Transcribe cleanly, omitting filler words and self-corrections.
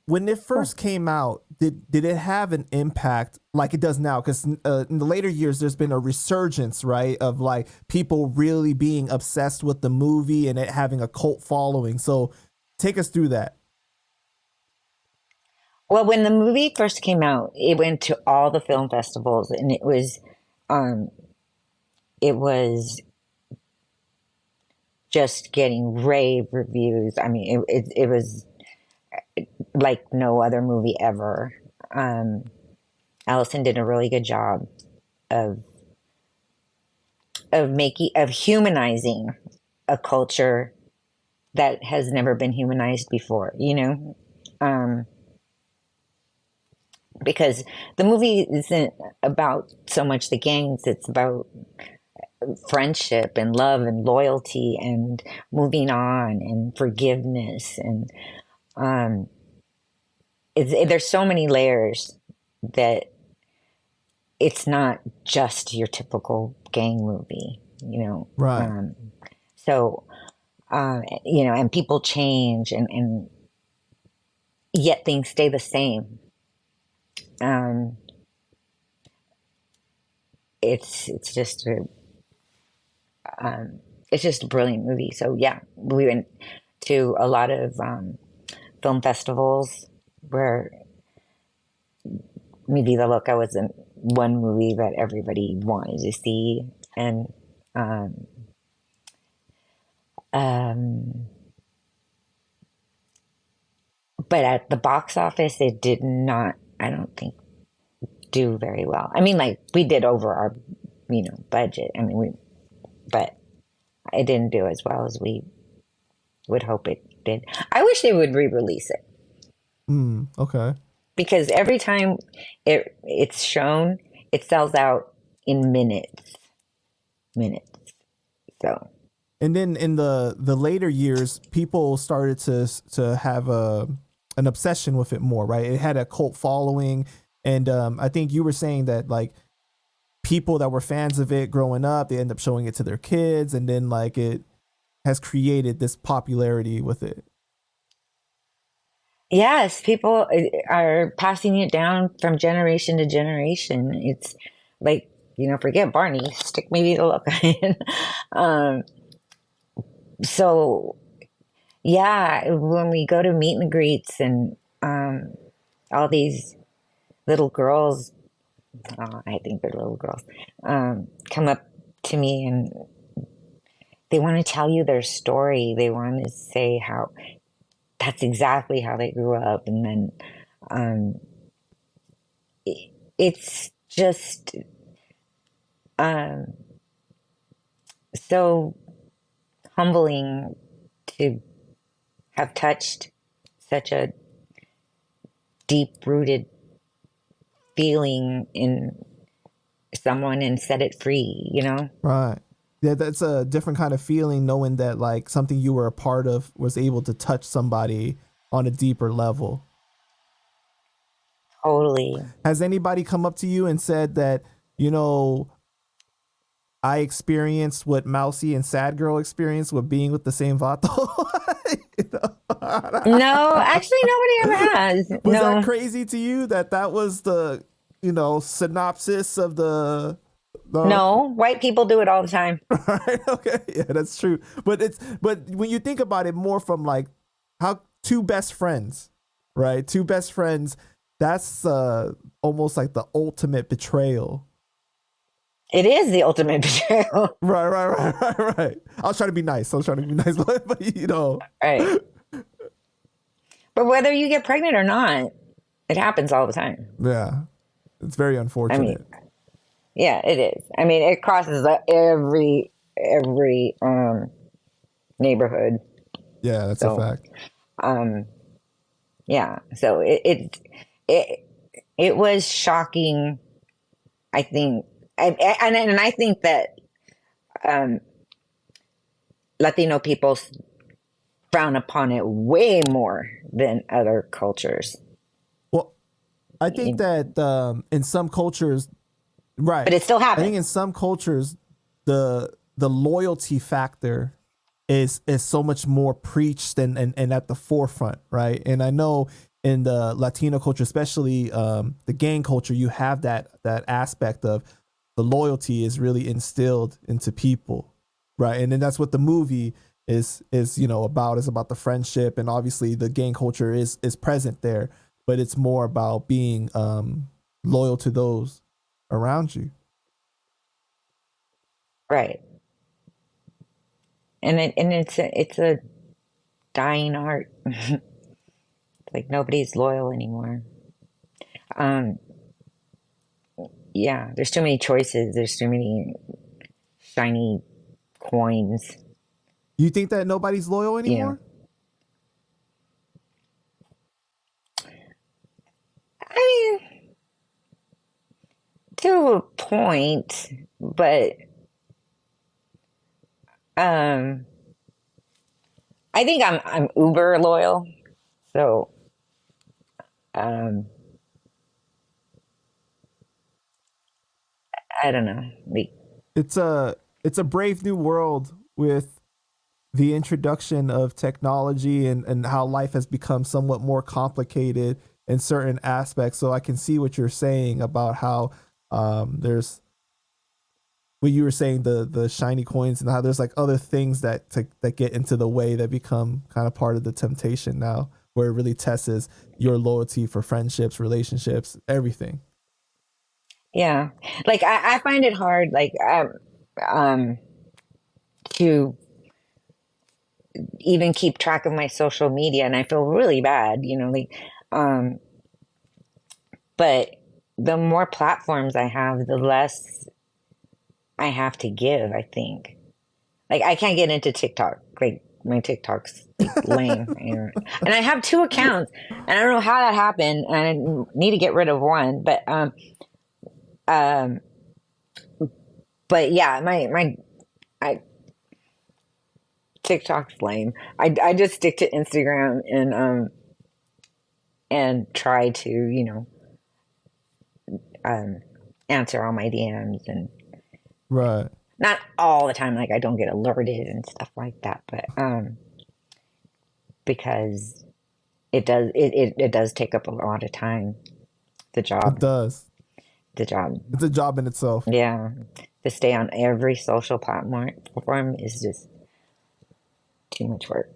When it first came out, did it have an impact like it does now? Because in the later years, there's been a resurgence, right, of like people really being obsessed with the movie and it having a cult following. So take us through that. Well, when the movie first came out, it went to all the film festivals, and it was just getting rave reviews. I mean, it was like no other movie ever. Allison did a really good job of humanizing a culture that has never been humanized before, you know? Because the movie isn't about so much the gangs, it's about friendship and love and loyalty and moving on and forgiveness. And there's so many layers that it's not just your typical gang movie, you know? Right. So, you know, and people change and yet things stay the same. It's just it's just a brilliant movie. So yeah, we went to a lot of film festivals where Vida Loca was one movie that everybody wanted to see, and but at the box office, it did not, I don't think, do very well. I mean, like, we did over our, you know, budget. I mean, but it didn't do as well as we would hope it did. I wish they would re-release it. Okay. Because every time it's shown, it sells out in minutes. So. And then in the later years, people started to have an obsession with it more, right? It had a cult following. And I think you were saying that like people that were fans of it growing up, they end up showing it to their kids, and then like it has created this popularity with it. Yes, people are passing it down from generation to generation. It's like, you know, forget Barney, stick maybe the look in. So yeah, when we go to meet and greets and all these little girls, I think they're little girls, come up to me and they want to tell you their story. They want to say how that's exactly how they grew up. And then it's just so humbling to have touched such a deep-rooted feeling in someone and set it free, you know? Right. Yeah, that's a different kind of feeling, knowing that like something you were a part of was able to touch somebody on a deeper level. Totally. Has anybody come up to you and said that, you know, I experienced what Mousy and Sad Girl experienced with being with the same vato? You know? No, actually, nobody ever has. Was No. that crazy to you that was the, you know, synopsis of the No, white people do it all the time. Right? Okay, yeah, that's true. But when you think about it more from like how two best friends, right? Two best friends, that's almost like the ultimate betrayal. It is the ultimate betrayal. Right. I was trying to be nice. But you know. Right. But whether you get pregnant or not, it happens all the time. Yeah. It's very unfortunate. I mean, yeah, it is. I mean, it crosses every neighborhood. Yeah, that's a fact. Yeah. So it was shocking, I think. And I think that Latino people frown upon it way more than other cultures. Well, I think that in some cultures, right, but it still happens. I think in some cultures, the loyalty factor is so much more preached and at the forefront, right? And I know in the Latino culture, especially the gang culture, you have that aspect of the loyalty is really instilled into people, right? And then that's what the movie is about, is about the friendship, and obviously the gang culture is present there, but it's more about being loyal to those around you. Right. And it's a dying art. Like nobody's loyal anymore. Um, yeah, there's too many choices. There's too many shiny coins. You think that nobody's loyal Yeah. anymore? I mean, to a point, but um, I think I'm uber loyal. So um, I don't know. Like, It's a brave new world with the introduction of technology and how life has become somewhat more complicated in certain aspects. So I can see what you're saying about how there's what you were saying, the shiny coins, and how there's like other things that get into the way that become kind of part of the temptation now, where it really tests your loyalty for friendships, relationships, everything. yeah, like I find it hard, like um, to even keep track of my social media, and I feel really bad, like, um, but the more platforms I have, the less I have to give, I think. Like I can't get into TikTok. Like my TikTok's like lame. And I have two accounts and I don't know how that happened and I need to get rid of one. Um but yeah, my I TikTok's lame. I just stick to Instagram and try to, um answer all my DMs, and Right. not all the time, like I don't get alerted and stuff like that, but because it does take up a lot of time. The It job, does. the job, It's a job in itself. yeah. To stay on every social platform is just too much work.